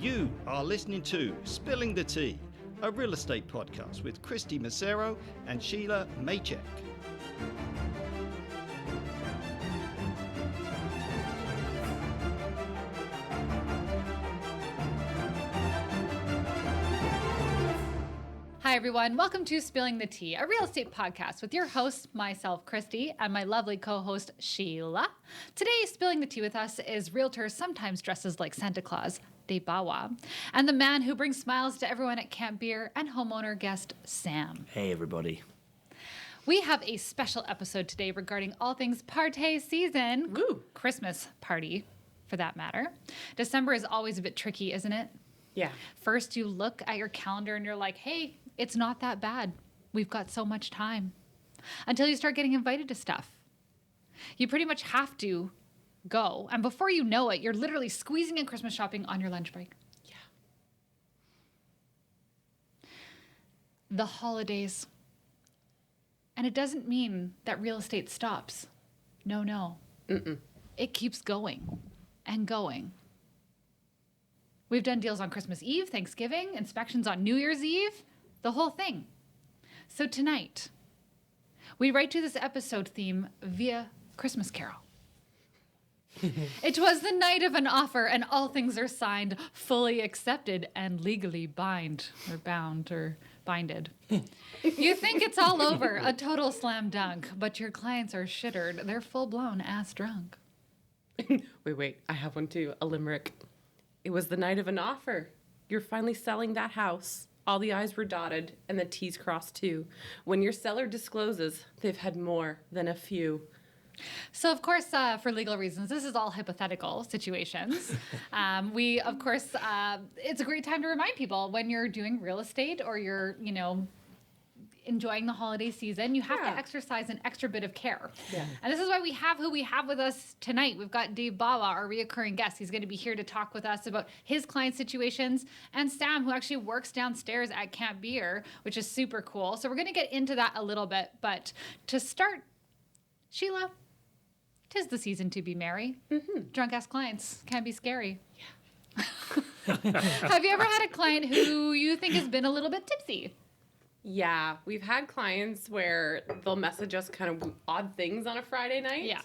You are listening to Spilling the Tea, a real estate podcast with Kristy Macero and Shelagh Maycheck. Hi, everyone. Welcome to Spilling the Tea, a real estate podcast with your host, myself, Kristy, and my lovely co-host, Shelagh. Today, Spilling the Tea with us is realtor, sometimes dresses like Santa Claus, Dave Bawa, and the man who brings smiles to everyone at Camp Beer and homeowner guest, Sam. Hey, everybody. We have a special episode today regarding all things party season. Woo. Christmas party, for that matter. December is always a bit tricky, isn't it? Yeah. First, you look at your calendar and you're like, hey, it's not that bad. We've got so much time. Until you start getting invited to stuff. You pretty much have to go. And before you know it, you're literally squeezing in Christmas shopping on your lunch break. Yeah. The holidays. And it doesn't mean that real estate stops. No. Mm-mm. It keeps going and going. We've done deals on Christmas Eve, Thanksgiving, inspections on New Year's Eve, the whole thing. So tonight, we write to this episode theme via Christmas Carol. It was the night of an offer, and all things are signed, fully accepted, and legally bound or binded. You think it's all over, a total slam dunk, but your clients are shittered. They're full-blown ass drunk. Wait. I have one too. A limerick. It was the night of an offer. You're finally selling that house. All the I's were dotted and the T's crossed too. When your seller discloses, they've had more than a few. So, of course, for legal reasons, this is all hypothetical situations. We, of course, it's a great time to remind people when you're doing real estate or you're, enjoying the holiday season, you have to exercise an extra bit of care. Yeah. And this is why we have who we have with us tonight. We've got Dave Bawa, our reoccurring guest. He's going to be here to talk with us about his client situations, and Sam, who actually works downstairs at Camp Beer, which is super cool. So we're going to get into that a little bit. But to start, Shelagh, 'tis the season to be merry. Mm-hmm. Drunk-ass clients can be scary. Yeah. Have you ever had a client who you think has been a little bit tipsy? Yeah, we've had clients where they'll message us kind of odd things on a Friday night. Yeah.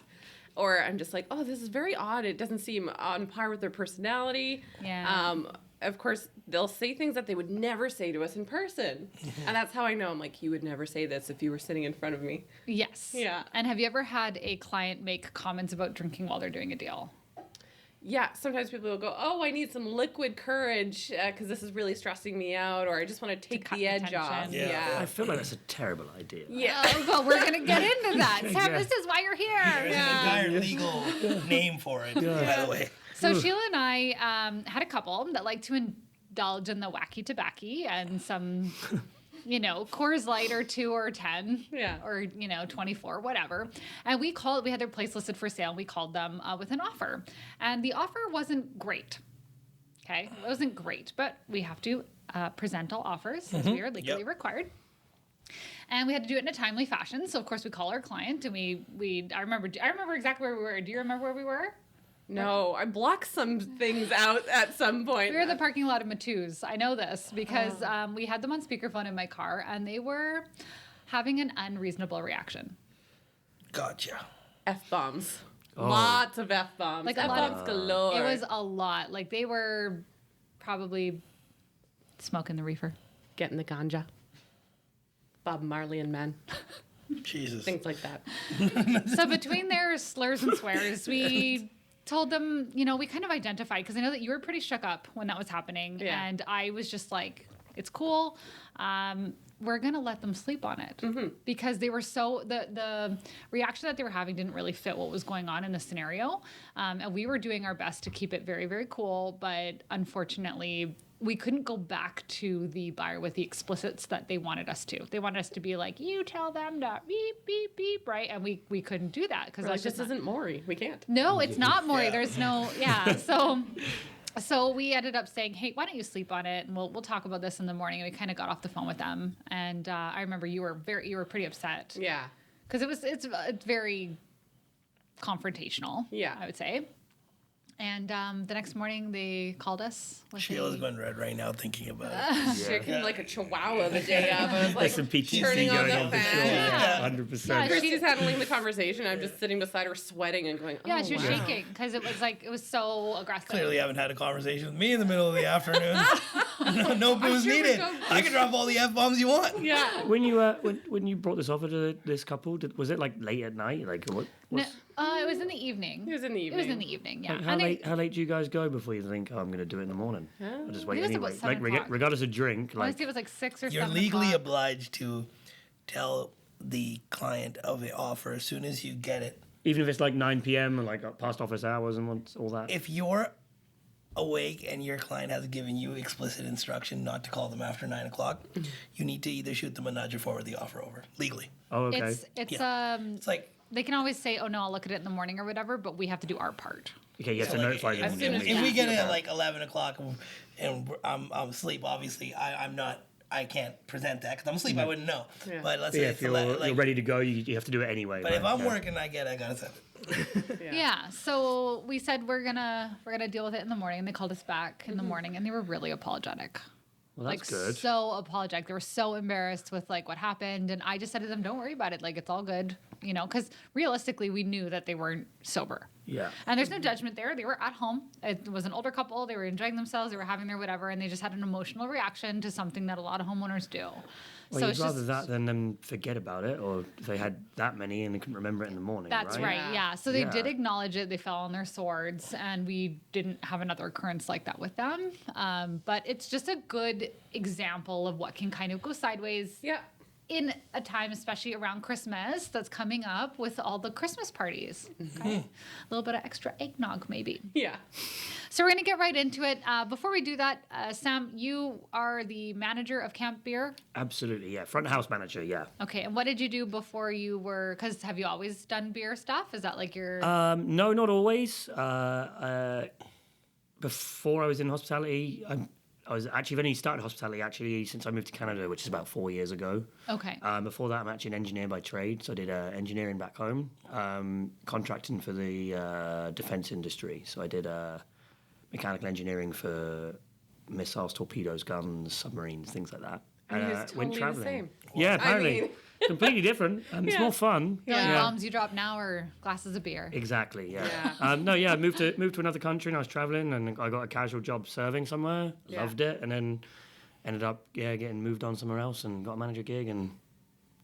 Or I'm just like, oh, this is very odd. It doesn't seem on par with their personality. Yeah. Of course, they'll say things that they would never say to us in person. And that's how I know. I'm like, you would never say this if you were sitting in front of me. Yes. Yeah. And have you ever had a client make comments about drinking while they're doing a deal? Yeah, sometimes people will go, oh, I need some liquid courage because this is really stressing me out, or I just want to take cut the edge the tension. off. I feel like that's a terrible idea. Yeah. Well, we're going to get into that. Sam, this is why you're here. There's an entire legal name for it, by the way. So Shelagh and I had a couple that like to indulge in the wacky tobacco and some... Coors Light or 2 or 10 or, 24, whatever. And we had their place listed for sale. And we called them with an offer. And the offer wasn't great. Okay. It wasn't great, but we have to present all offers as we are legally required. And we had to do it in a timely fashion. So of course we call our client and I remember exactly where we were. Do you remember where we were? No, I blocked some things out at some point. We were in the parking lot of Matoo's. I know this because we had them on speakerphone in my car, and they were having an unreasonable reaction. Gotcha. F-bombs. Lots of F-bombs. Like F-bombs galore. It was a lot. Like they were probably smoking the reefer. Getting the ganja. Bob Marley and men. Jesus. Things like that. So between their slurs and swears, we... told them, we kind of identified, because I know that you were pretty shook up when that was happening. Yeah. And I was just like, it's cool. We're going to let them sleep on it. Mm-hmm. Because they were the reaction that they were having didn't really fit what was going on in the scenario. And we were doing our best to keep it very, very cool. But unfortunately, we couldn't go back to the buyer with the explicits that they wanted us to. They wanted us to be like, you tell them to beep, beep, beep, right? And we couldn't do that because that just isn't Maury. We can't. No, it's not Maury. Yeah. There's no, So we ended up saying, hey, why don't you sleep on it? And we'll talk about this in the morning. And we kind of got off the phone with them. And I remember you were pretty upset. Yeah. Because it's very confrontational. Yeah. I would say. And the next morning they called us. Sheila's going red right now thinking about it. Shaking like a chihuahua the day of. I was like, There's some PTSD turning on going the on for sure. fan. 100%. Yeah, Christy's handling the conversation. I'm just sitting beside her, sweating and going, oh, Yeah, she was wow. shaking because it was so aggressive. Clearly haven't had a conversation with me in the middle of the afternoon. No booze sure we needed. don't. I can drop all the F-bombs you want. Yeah. When you when you brought this offer to this couple, was it like late at night? Like what? No, it was in the evening. It was in the It was in evening. the evening, yeah. Like, And how late do you guys go before you think, oh, I'm going to do it in the morning? I'll just wait It was anyway. about 7 o'clock. Regardless of drink, I want like to say it was like 6 or You're 7 legally o'clock. obliged to tell the client of the offer as soon as you get it. even if it's like 9 p.m. and like past office hours and all that. If you're awake and your client has given you explicit instruction not to call them after 9 o'clock, you need to either shoot them a nudge or forward the offer over legally. Oh, okay. It's like, They can always say, "Oh no, I'll look at it in the morning" or whatever, but we have to do our part. Okay, you have So, to like, notify them. as when soon you as- leave. if we get it at like 11 o'clock and I'm asleep, obviously I can't present that because I'm asleep. I wouldn't know. Yeah. But let's say Yeah, it's if you're ready to go, you have to do it anyway. But if right? I'm Yeah. working, I gotta send it. Yeah. So we said we're gonna deal with it in the morning, and they called us back in the morning, and they were really apologetic. Well, that's Like good. so apologetic. They were so embarrassed with like what happened, and I just said to them, "Don't worry about it. Like it's all good." You know, because realistically, we knew that they weren't sober. Yeah. And there's no judgment there. They were at home. It was an older couple. They were enjoying themselves. They were having their whatever, and they just had an emotional reaction to something that a lot of homeowners do. Well, you'd rather that than them forget about it, or if they had that many and they couldn't remember it in the morning. That's right. Yeah. Yeah. So they did Yeah. acknowledge it. They fell on their swords, and we didn't have another occurrence like that with them. But it's just a good example of what can kind of go sideways Yeah. in a time, especially around Christmas, that's coming up with all the Christmas parties. Okay? A little bit of extra eggnog, maybe. Yeah. So we're going to get right into it. Before we do that, Sam, you are the manager of Camp Beer. Absolutely, yeah. Front of house manager, yeah. Okay. And what did you do before you were, because have you always done beer stuff? Is that like your... No, not always. Before I was in hospitality, I was actually I've only started hospitality actually since I moved to Canada, which is about 4 years ago. okay. Before that, I'm actually an engineer by trade, so I did engineering back home, contracting for the defense industry. So I did mechanical engineering for missiles, torpedoes, guns, submarines, things like that. I mean, it's went totally the traveling. same. Yeah, apparently. mean- Completely different. It's Yeah. more fun. You're like bombs you drop now or glasses of beer. Exactly. Yeah. Yeah. I moved to another country and I was traveling and I got a casual job serving somewhere. Yeah. Loved it, and then ended up getting moved on somewhere else and got a manager gig and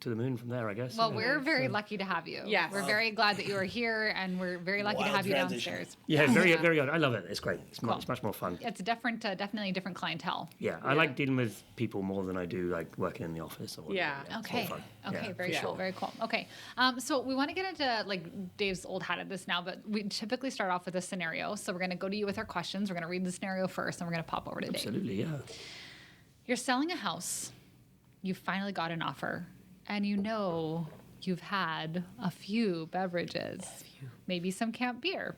to the moon from there, I guess. Well, Yeah. we're very lucky to have you. Yes. We're very glad that you are here, and we're very lucky to Wild have you transition. downstairs. Yeah, very good. I love it. It's great. It's, Cool. it's much more fun. It's a different, definitely a different clientele. Yeah, I like dealing with people more than I do like working in the office or whatever. Yeah. It's more Okay. fun. Okay. Yeah, Very for cool. sure. Very cool. Okay. So we want to get into like Dave's old hat at this now, but we typically start off with a scenario. So we're going to go to you with our questions. We're going to read the scenario first, and we're going to pop over to Dave. Absolutely, yeah. You're selling a house. You finally got an offer, and you know you've had a few beverages, maybe some camp beer.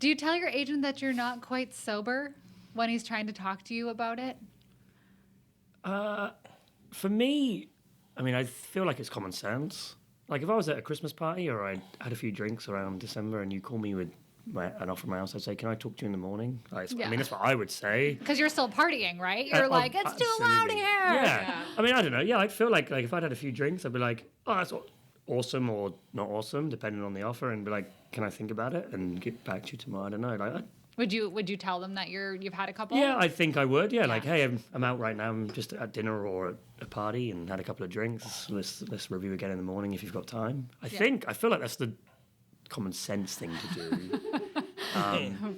Do you tell your agent that you're not quite sober when he's trying to talk to you about it? For me, I mean, I feel like it's common sense. Like if I was at a Christmas party or I had a few drinks around December and you call me with an offer from my house, I'd say, "Can I talk to you in the morning?" Like, Yeah. I mean, that's what I would say. Because you're still partying, right? You're like, it's too loud Absolutely. here. Yeah. I mean, I don't know. Yeah, I'd feel like if I'd had a few drinks, I'd be like, "Oh, that's awesome," or "not awesome," depending on the offer, and be like, "Can I think about it and get back to you tomorrow?" I don't know. Like, Would you tell them that you've had a couple? yeah, I think I would. Yeah, like, Yeah. hey, I'm out right now. I'm just at dinner or at a party and had a couple of drinks. Let's review again in the morning if you've got time. I feel like that's the common sense thing to do.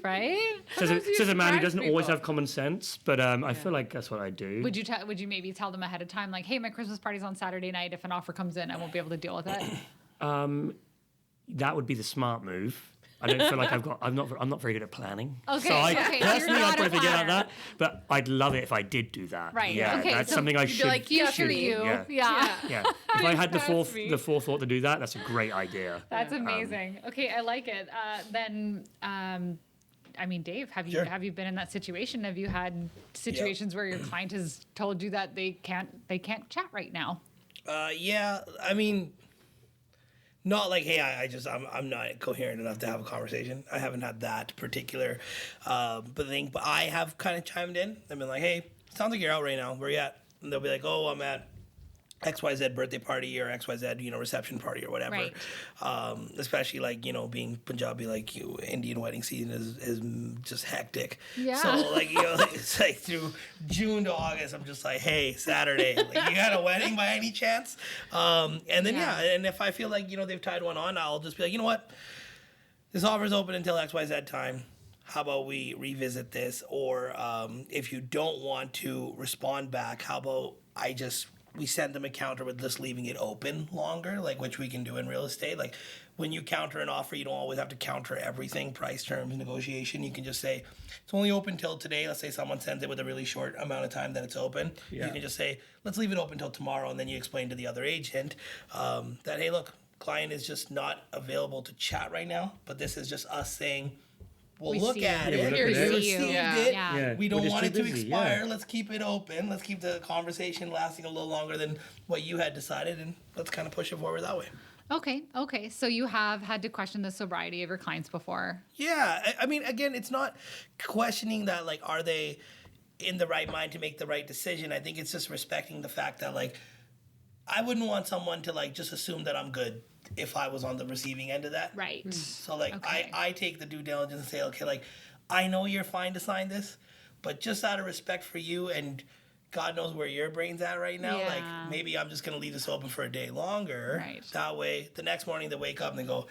Right? says a man who surprise doesn't always people. have common sense, but I feel like that's what I do. Would you maybe tell them ahead of time, like, hey, my Christmas party's on Saturday night. If an offer comes in, I won't be able to deal with it. That would be the smart move. I don't feel like I'm not very good at planning. Okay, So I okay, so you're personally not I'd probably a forget planner. about that. But I'd love it if I did do that. Right. Yeah. Okay, That's so something I you'd be should. like, Future should you. Yeah. Yeah. If I had the That's me. forethought to do that, that's a great idea. That's amazing. Okay, I like it. Then, I mean, Dave, have Sure. you been in that situation? Have you had situations where your client has told you that they can't chat right now? Yeah, I mean, Not like, hey, I'm not coherent enough to have a conversation. I haven't had that particular but I have kind of chimed in. I've been like, hey, sounds like you're out right now. Where you at? And they'll be like, oh, I'm at XYZ birthday party or XYZ, reception party or whatever. Right. Especially like, being Punjabi, like Indian wedding season is just hectic. Yeah. So like, it's like through June to August, I'm just like, hey, Saturday, like you got a wedding by any chance? And then, and if I feel like, they've tied one on, I'll just be like, you know what? This offer's open until XYZ time. How about we revisit this? Or if you don't want to respond back, how about we send them a counter with just leaving it open longer, like which we can do in real estate. Like when you counter an offer, you don't always have to counter everything, price, terms, negotiation. You can just say, it's only open till today. Let's say someone sends it with a really short amount of time that it's open. Yeah. You can just say, let's leave it open till tomorrow. And then you explain to the other agent that, hey, look, client is just not available to chat right now, but this is just us saying, we'll look at it. We received it. Yeah. We don't want it to expire. Yeah. Let's keep it open. Let's keep the conversation lasting a little longer than what you had decided, and let's kind of push it forward that way. Okay. So you have had to question the sobriety of your clients before. Yeah. I mean, again, it's not questioning that, like, are they in the right mind to make the right decision? I think it's just respecting the fact that, like, I wouldn't want someone to, like, just assume that I'm good if I was on the receiving end of that. Right. So, like, I take the due diligence and say, okay, like, I know you're fine to sign this, but just out of respect for you and God knows where your brain's at right now, like, maybe I'm just going to leave this open for a day longer. Right. That way, the next morning they wake up and they go,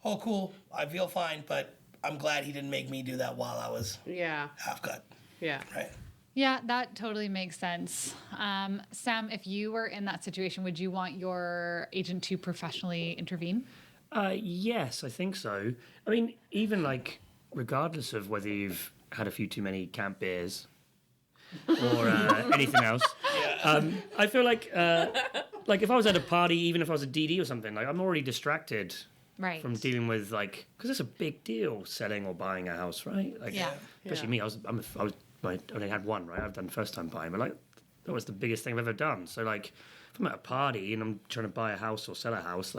oh, cool, I feel fine, but I'm glad he didn't make me do that while I was half cut. Yeah. Right. Yeah, that totally makes sense. Sam, if you were in that situation, would you want your agent to professionally intervene? Yes, I think so. I mean, even like, regardless of whether you've had a few too many camp beers or anything else, I feel like if I was at a party, even if I was a DD or something, like I'm already distracted from dealing with because it's a big deal selling or buying a house, right? Like, especially me, I only had one, right? I've done first time buying, but that was the biggest thing I've ever done. So if I'm at a party and I'm trying to buy a house or sell a house,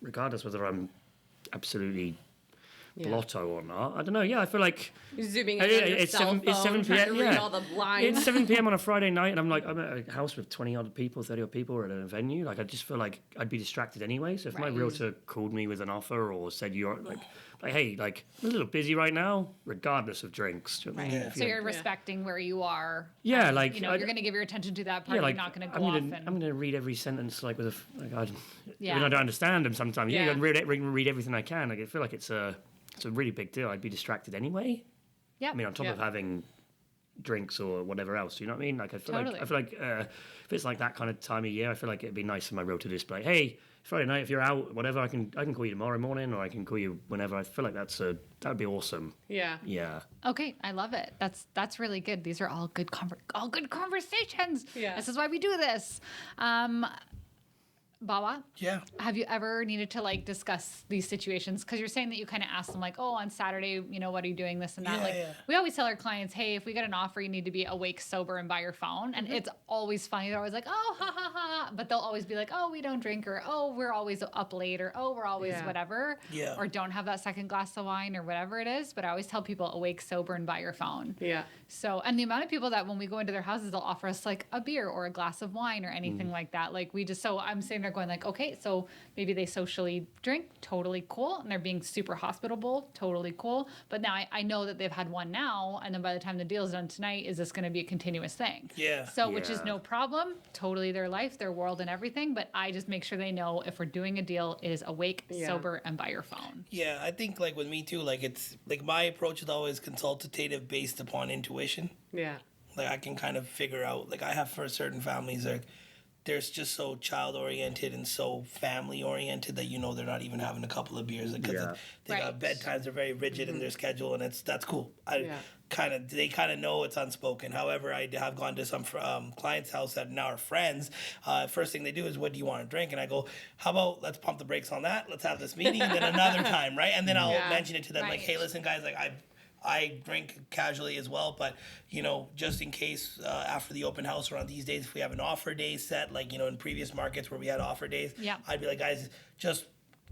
regardless whether I'm absolutely blotto or not, I don't know. Yeah, I feel like you're zooming in on your cell phone, it's 7 p.m. Read all the blinds. It's 7 p.m. on a Friday night, and I'm at a house with 20 odd people, 30 odd people, or at a venue. I just feel like I'd be distracted anyway. So if my realtor called me with an offer or said you're hey, I'm a little busy right now, regardless of drinks. Do you know what I mean? So you're respecting where you are. Yeah, and, you're going to give your attention to that part. You're not going to go off. I'm going to read every sentence with a. I don't understand them sometimes. Yeah, I'm going to read everything I can. I feel like it's a really big deal. I'd be distracted anyway. Yeah. I mean, on top of having drinks or whatever else. You know what I mean? I feel like if it's like that kind of time of year, I feel like it'd be nice for my realtor to just be like, hey, Friday night, if you're out, whatever, I can call you tomorrow morning, or I can call you whenever. I feel like that'd be awesome. Yeah. Yeah. Okay, I love it. That's really good. These are all good conversations. Yeah. This is why we do this. Bawa? Yeah. Have you ever needed to discuss these situations? Because you're saying that you kind of ask them on Saturday, what are you doing, this and that. We always tell our clients, hey, if we get an offer, you need to be awake, sober, and by your phone. And it's always funny. They're always like, oh, ha, ha, ha. But they'll always be like, oh, we don't drink, or oh, we're always up late, or oh, we're always whatever. Yeah. Or don't have that second glass of wine, or whatever it is. But I always tell people awake, sober, and by your phone. Yeah. So, and the amount of people that when we go into their houses, they'll offer us a beer or a glass of wine or anything like that. So I'm sitting there going okay, so maybe they socially drink, totally cool, and they're being super hospitable, totally cool. But now I know that they've had one now, and then by the time the deal's done tonight, is this going to be a continuous thing? Yeah. So, which is no problem, totally their life, their world, and everything. But I just make sure they know if we're doing a deal, it is awake, sober, and by your phone. Yeah, I think with me too, it's my approach is always consultative based upon intuition. Yeah. I can kind of figure out, I have for certain families, they're just so child-oriented and so family-oriented that they're not even having a couple of beers because they got bedtimes. They're very rigid in their schedule, and that's cool. They kind of know it's unspoken. However, I have gone to some clients' house that now are friends. First thing they do is, what do you want to drink? And I go, how about let's pump the brakes on that. Let's have this meeting, and then another time, right? And then I'll mention it to them, hey, listen, guys, I drink casually as well, but, just in case after the open house or on these days, if we have an offer day set, in previous markets where we had offer days, I'd be like, guys, just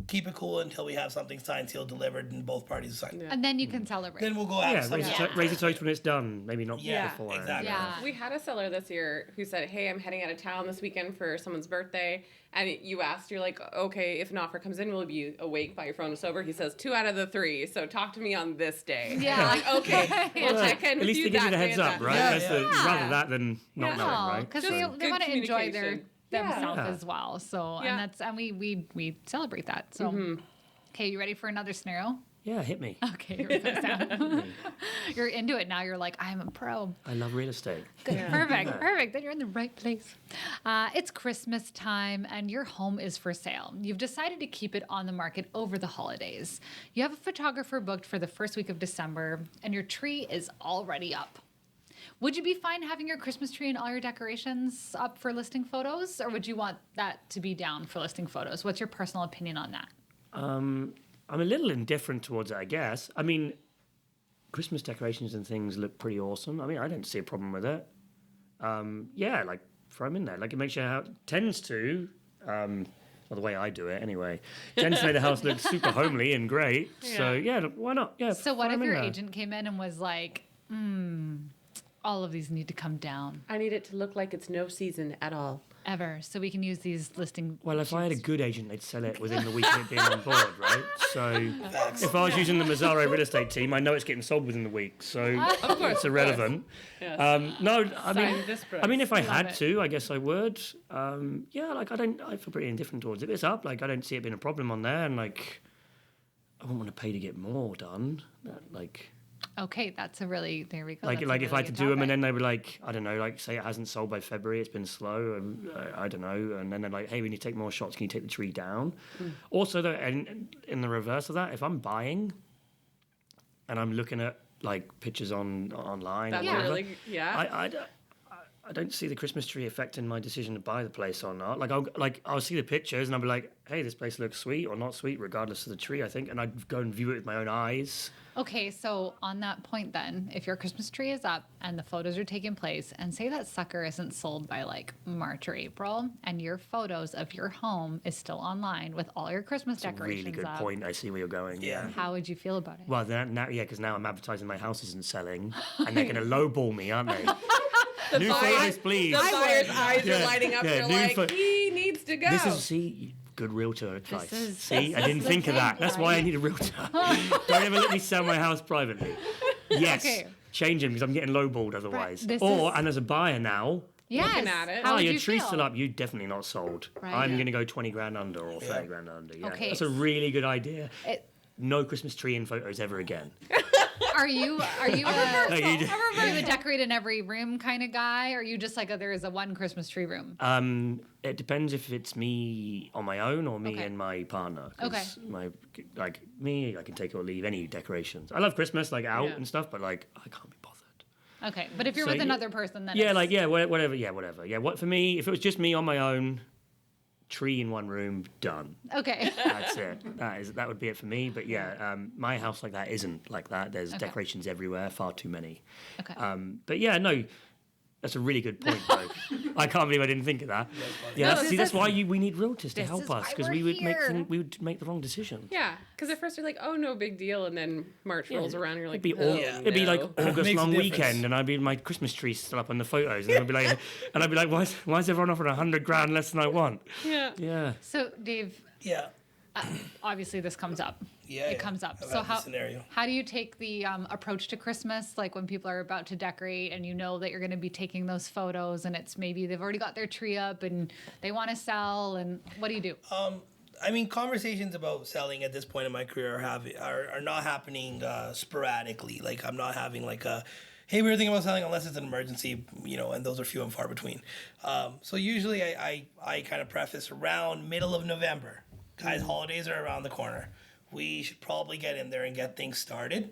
keep it cool until we have something signed, sealed, delivered, and both parties signed. And then you can celebrate. Then we'll go Yeah, have raise the toast when it's done. Maybe not Yeah, before. exactly. Yeah. We had a seller this year who said, hey, I'm heading out of town this weekend for someone's birthday. And you asked, you're like, okay, if an offer comes in, will you be awake by your phone and sober? He says, 2 out of the 3. So talk to me on this day. Yeah. We're like, okay, we'll check in At with least you they give you that the day heads and up, that right? day. That's rather that than not knowing, right? Because So- they Good want to enjoy communication. themselves Yeah. as well. So Yeah. and we celebrate that. So okay, you ready for another scenario? Yeah, hit me. Okay, here we go, Sam. You're into it now. You're like, I'm a pro. I love real estate. Good. Perfect. Then you're in the right place. It's Christmas time and your home is for sale. You've decided to keep it on the market over the holidays. You have a photographer booked for the first week of December and your tree is already up. Would you be fine having your Christmas tree and all your decorations up for listing photos, or would you want that to be down for listing photos? What's your personal opinion on that? I'm a little indifferent towards it, I guess. I mean, Christmas decorations and things look pretty awesome. I mean, I don't see a problem with it. Yeah, like throw them in there. Like it makes your house tends to. Well, the way I do it, anyway, tends to make the house look super homely and great. So yeah, why not? Yeah. So what throw if 'em in your there. agent came in and was like, all of these need to come down I need it to look like it's no season at all. ever, so we can use these listing. Well, if I had a good agent, they'd sell it within the week of it being on board, right? So if I was using the Mazzaro real estate team, I know it's getting sold within the week, so it's irrelevant. Yes. No, I mean, Sign this price. I mean, if I had it. to, I guess I would. Yeah, like I feel pretty indifferent towards it. If it's up, like I don't see it being a problem on there, and like I wouldn't want to pay to get more done. Like Okay, that's a really there we go. like That's a if I really had to good do them, and topic. then they were like, I don't know, like say it hasn't sold by February, it's been slow, and I don't know, and then they're like, hey, we need to take more shots. Can you take the tree down? Also, though, and in the reverse of that, if I'm buying, and I'm looking at like pictures online, That's or whatever, really, yeah. I don't see the Christmas tree affecting my decision to buy the place or not. I'll see the pictures and I'll be like, hey, this place looks sweet or not sweet, regardless of the tree, I think, and I'd go and view it with my own eyes. Okay, so on that point then, if your Christmas tree is up and the photos are taking place, and say that sucker isn't sold by like March or April, and your photos of your home is still online with all your Christmas decorations Really good up, point. I see where you're going. Yeah. how would you feel about it? Well, then, now, yeah, because now I'm advertising my house isn't selling, and they're going to lowball me, aren't they? New photos, please. The buyer's eyes Yeah, are lighting up. yeah, They're new like, pho- he needs to go. This is good realtor advice. is- See, I this didn't is the think of that. thing, That's why I right? need a realtor. Don't ever let me sell my house privately. Yes, Okay. change them because I'm getting lowballed otherwise. this Or, is- and as a buyer now, Yes. at it. How oh, would your you tree's feel? still up. You're definitely not sold. Right. I'm Yeah. going to go 20 grand under or 30 grand under. Yeah. Okay. That's a really good idea. It- No Christmas tree in photos ever again. Are you No, you do- are you a decorate in every room kind of guy? Or are you just like there is a one Christmas tree room? It depends if it's me on my own or me Okay. and my partner. 'Cause Okay. like me, I can take or leave any decorations. I love Christmas, like out Yeah. and stuff, but like I can't be bothered. Okay, but if you're So with you- another person, then Yeah, it's- like whatever. Yeah, whatever. Yeah, what for me? If it was just me on my own, tree in one room, done. okay. That's it. That would be it for me. But yeah, my house like that isn't like that. There's Okay. decorations everywhere, far too many. Okay. But yeah, no, that's a really good point, though. I can't believe I didn't think of that. Yeah, No, see, that's this why we need realtors to this help is us why because we're we would here. we would make the wrong decision. Yeah, because at first you're like, oh, no big deal. And then March rolls around and you're like, It'd be, oh, it'd be like no. August Makes a long difference. weekend, and I'd be my Christmas tree still up on the photos, and I'd be like, why is everyone offering 100 grand less than I want? Yeah. Yeah. So Dave, Yeah. obviously this comes up. Yeah. It comes up. I've So had this scenario. how do you take the approach to Christmas, like when people are about to decorate and you know that you're going to be taking those photos and it's maybe they've already got their tree up and they want to sell, and what do you do? I mean, conversations about selling at this point in my career are not happening sporadically. Like, I'm not having like a, hey, we were thinking about selling, unless it's an emergency, and those are few and far between. So usually I kind of preface around middle of November. Guys, holidays are around the corner. We should probably get in there and get things started.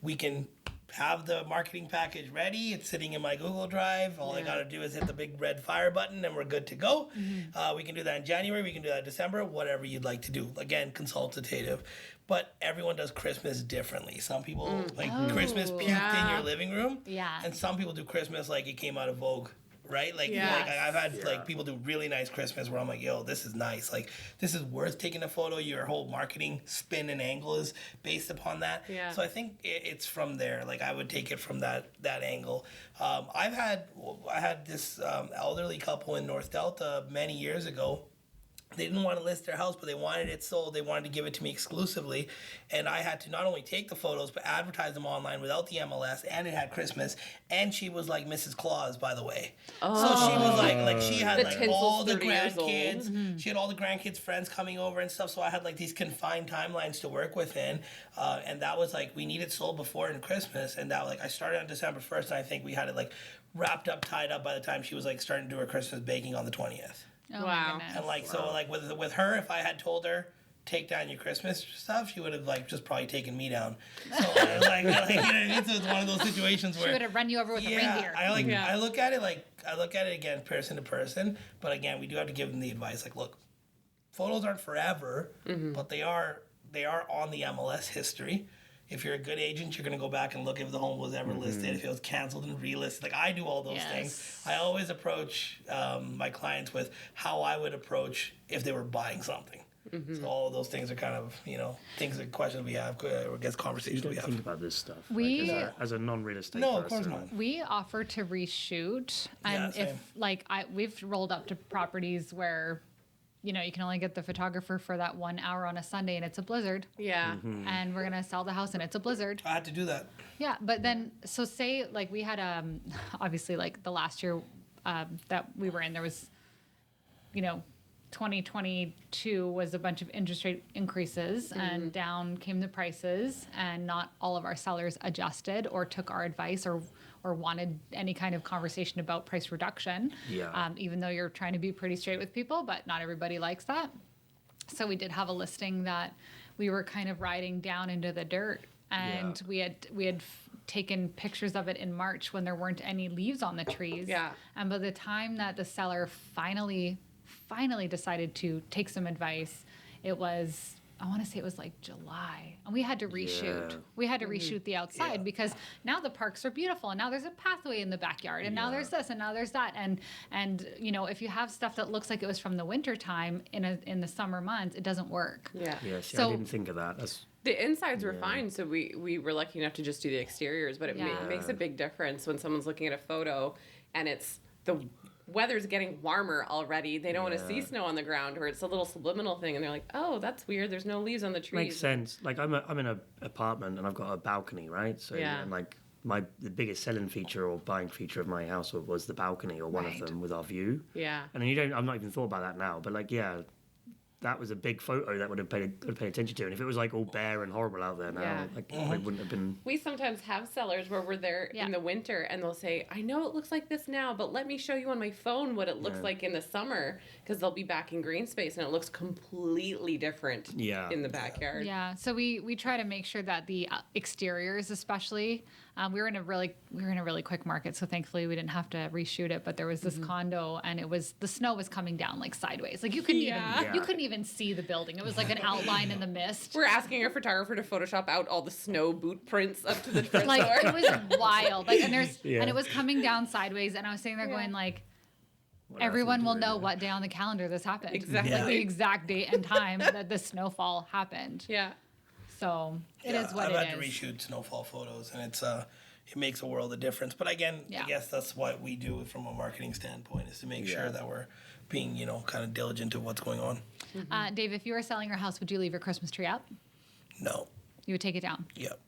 We can have the marketing package ready. It's sitting in my Google Drive. All I got to do is hit the big red fire button and we're good to go. We can do that in January. We can do that in December, whatever you'd like to do. Again, consultative. But everyone does Christmas differently. Some people, like Christmas puked in your living room. Yeah. And some people do Christmas like it came out of Vogue right? Like, Yes. like I've had like people do really nice Christmas where I'm like, yo, this is nice. Like, this is worth taking a photo. Your whole marketing spin and angle is based upon that. Yeah. So I think it's from there. Like, I would take it from that angle. I had this elderly couple in North Delta many years ago. They didn't want to list their house, but they wanted it sold. They wanted to give it to me exclusively. And I had to not only take the photos, but advertise them online without the MLS. And it had Christmas. And she was like Mrs. Claus, by the way. So she was like she had The like tinsel's all the 30 years old. grandkids. She had all the grandkids' friends coming over and stuff. So I had like these confined timelines to work within. And that was like, we needed sold before in Christmas. And that like, I started on December 1st. And I think we had it like wrapped up, tied up by the time she was like starting to do her Christmas baking on the 20th. Oh my Wow. goodness. And like so, like with her, if I had told her take down your Christmas stuff, she would have like just probably taken me down. So like you know what I mean? So it's one of those situations where She would have run you over with a reindeer. I look at it again person to person, but again we do have to give them the advice like, look, photos aren't forever, but they are on the MLS history. If you're a good agent, you're going to go back and look if the home was ever listed, if it was canceled and relisted. Like, I do all those things. I always approach my clients with how I would approach if they were buying something. So all of those things are kind of, things and questions we have, or I guess conversations You we don't have. think about this stuff We- as a non-real estate No, person. of course not. We offer to reshoot, and Yeah, if we've rolled up to properties where, you can only get the photographer for that 1 hour on a Sunday, and it's a blizzard, Yeah. and we're gonna sell the house, and it's a blizzard. I had to do that. Yeah, but then so say like we had obviously like the last year that we were in, there was, 2022 was a bunch of interest rate increases, and down came the prices, and not all of our sellers adjusted or took our advice or wanted any kind of conversation about price reduction. Yeah. Even though you're trying to be pretty straight with people, but not everybody likes that. So we did have a listing that we were kind of riding down into the dirt, and we had taken pictures of it in March when there weren't any leaves on the trees. Yeah. And by the time that the seller finally decided to take some advice, it was, I want to say it was like July, and we had to reshoot. Yeah. We had to reshoot the outside because now the parks are beautiful, and now there's a pathway in the backyard, and now there's this, and now there's that, and if you have stuff that looks like it was from the winter time in the summer months, it doesn't work. Yeah. Yeah, see, So- I didn't think of that. That's The insides were fine, so we were lucky enough to just do the exteriors, but it makes a big difference when someone's looking at a photo and it's the weather's getting warmer already. They don't want to see snow on the ground, or it's a little subliminal thing, and they're like, "Oh, that's weird. There's no leaves on the trees." makes sense. Like I'm in an apartment and I've got a balcony, right? So and like the biggest selling feature or buying feature of my house was the balcony, or one of them with our view. Yeah. And then I've not even thought about that now, but like that was a big photo that would have paid attention to. And if it was like all bare and horrible out there now, like I wouldn't have been. We sometimes have sellers where we're there in the winter and they'll say, I know it looks like this now, but let me show you on my phone what it looks like in the summer, because they'll be back in green space and it looks completely different in the backyard. Yeah, so we try to make sure that the exteriors, especially, we were in a really quick market, so thankfully we didn't have to reshoot it. But there was this condo, and the snow was coming down like sideways, like you couldn't even see the building. It was like an outline in the mist. We're asking our photographer to Photoshop out all the snow boot prints up to the front Like door. it was wild. Like and it was coming down sideways, and I was sitting there going like, everyone will know what day on the calendar this happened. Exactly. Like the exact date and time that the snowfall happened. Yeah. So it is what I've it had to is. reshoot snowfall photos, and it makes a world of difference. But again, I guess that's what we do from a marketing standpoint, is to make sure that we're being, kind of diligent to what's going on. Dave, if you were selling your house, would you leave your Christmas tree up? No. You would take it down. Yep.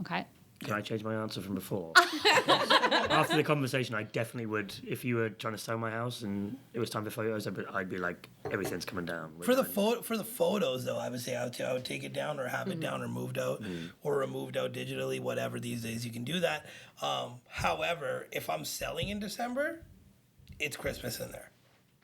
Okay. Can I change my answer from before? After the conversation, I definitely would. If you were trying to sell my house and it was time for photos, I'd be like, everything's coming down. For the photos, though, I would say I would take it down, or have it down, or moved out, or removed out digitally. Whatever, these days you can do that. However, if I'm selling in December, it's Christmas in there.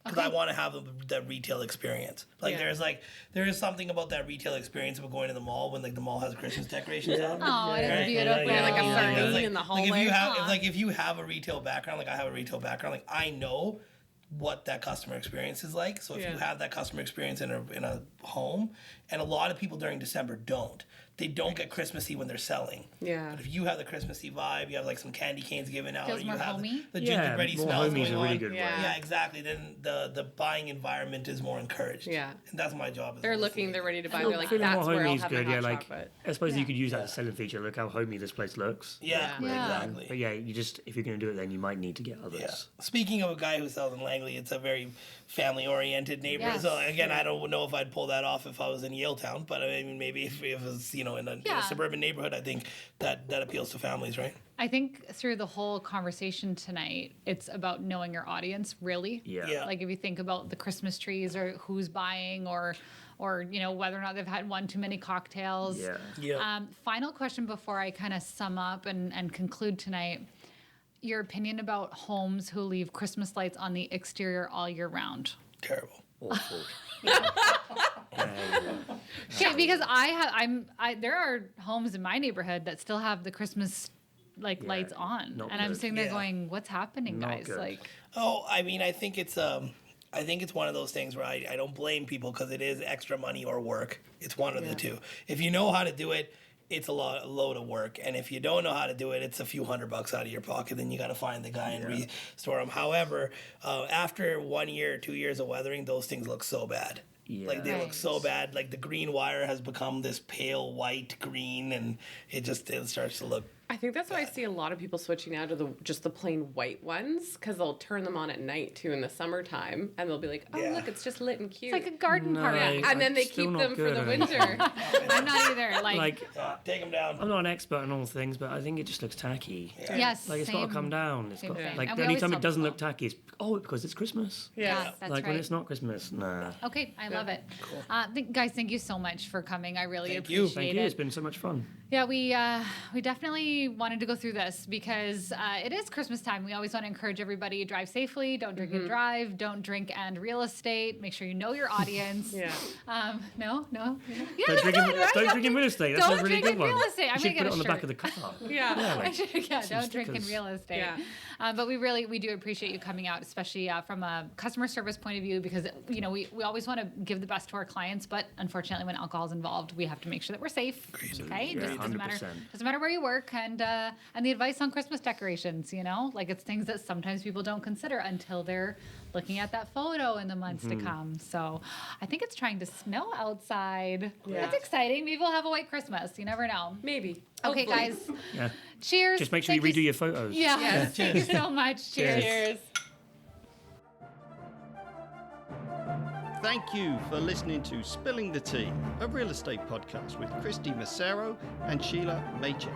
Because I want to have that retail experience. Like there is something about that retail experience of going to the mall when like the mall has Christmas decorations out. Oh, it is beautiful. Like a sardine Like, in the like hallway. if you have a retail background, like I have a retail background, like I know what that customer experience is like. So if you have that customer experience in a home, and a lot of people during December don't. they don't get Christmassy when they're selling. Yeah. But if you have the Christmassy vibe, you have like some candy canes given out, Feels or you more have homey. the Yeah, gingerbready more smells homey is going a really on. good Yeah. word. Yeah, exactly. Then the buying environment is more encouraged. Yeah. And that's my job. As They're well, looking, is they're ready to buy. Feeling They're like, feeling more that's where homey I'll is have good. my Yeah, hot like chocolate. I suppose Yeah. you could use that as a selling feature. Look how homey this place looks. Yeah, Yeah. exactly. But yeah, you just if you're going to do it, then you might need to get others. Yeah. Speaking of a guy who sells in Langley, it's a very family-oriented neighborhood. Yes. So again, I don't know if I'd pull that off if I was in Yaletown, but I mean, maybe if it was, in a suburban neighborhood, I think that appeals to families, right? I think through the whole conversation tonight, it's about knowing your audience, really. Yeah. Yeah. Like if you think about the Christmas trees or who's buying or whether or not they've had one too many cocktails. Yeah. Yeah. Final question before I kind of sum up and conclude tonight. Your opinion about homes who leave Christmas lights on the exterior all year round. Terrible. Awful. Okay, because there are homes in my neighborhood that still have the Christmas lights on, not and I'm good. sitting there Yeah. going, "What's happening, Not guys?" good. Like, Oh, I mean, I think it's one of those things where I don't blame people because it is extra money or work. It's one of the two. If you know how to do it, it's a load of work. And if you don't know how to do it, it's a few $100 out of your pocket. Then you got to find the guy and restore them. However, after 1 year, 2 years of weathering, those things look so bad. Yeah. Like they look Right. so bad. Like the green wire has become this pale white green, and it starts to look. I think that's why I see a lot of people switching now to just the plain white ones because they'll turn them on at night too in the summertime, and they'll be like, "Oh, Yeah. look, it's just lit and cute." it's like a garden No, party. and then they Still keep not them for good, the I winter. I'm not either. Like Take them down. I'm not an expert on all things, but I think it just looks tacky. Yes, Like it's got to come down. It's same got thing. like And the we only always time tell it doesn't people. look tacky is because it's Christmas. Yeah, that's like right. when it's not Christmas, nah. Okay, I love it. Guys, thank you so much for coming. I really Thank you. appreciate Thank you. it. It's been so much fun. Yeah, we definitely wanted to go through this because it is Christmas time. We always want to encourage everybody: drive safely, don't drink and drive, don't drink and real estate. Make sure you know your audience. Yeah. No. Yeah, Don't that's drink, right, right? don't drink in real estate. That's Don't a really drink good in one. real estate. I'm You should gonna put it on get the a back of the car. Yeah. like, Don't drink in stickers. real estate. Yeah. But we do appreciate you coming out, especially from a customer service point of view, because we always want to give the best to our clients, but unfortunately, when alcohol is involved, we have to make sure that we're safe. Okay, Yeah, just doesn't matter. 100%. Doesn't matter where you work, and the advice on Christmas decorations. Like it's things that sometimes people don't consider until they're looking at that photo in the months to come. So I think it's trying to snow outside. Yeah. That's exciting. Maybe we'll have a white Christmas. You never know. Maybe. Okay, Hopefully. guys. Yeah. Cheers. Just make sure you Thank redo your photos. Yeah. Yes. Thank you so much. Cheers. Cheers. Thank you for listening to Spilling the Tea, a real estate podcast with Kristy Massero and Shelagh Maycheck.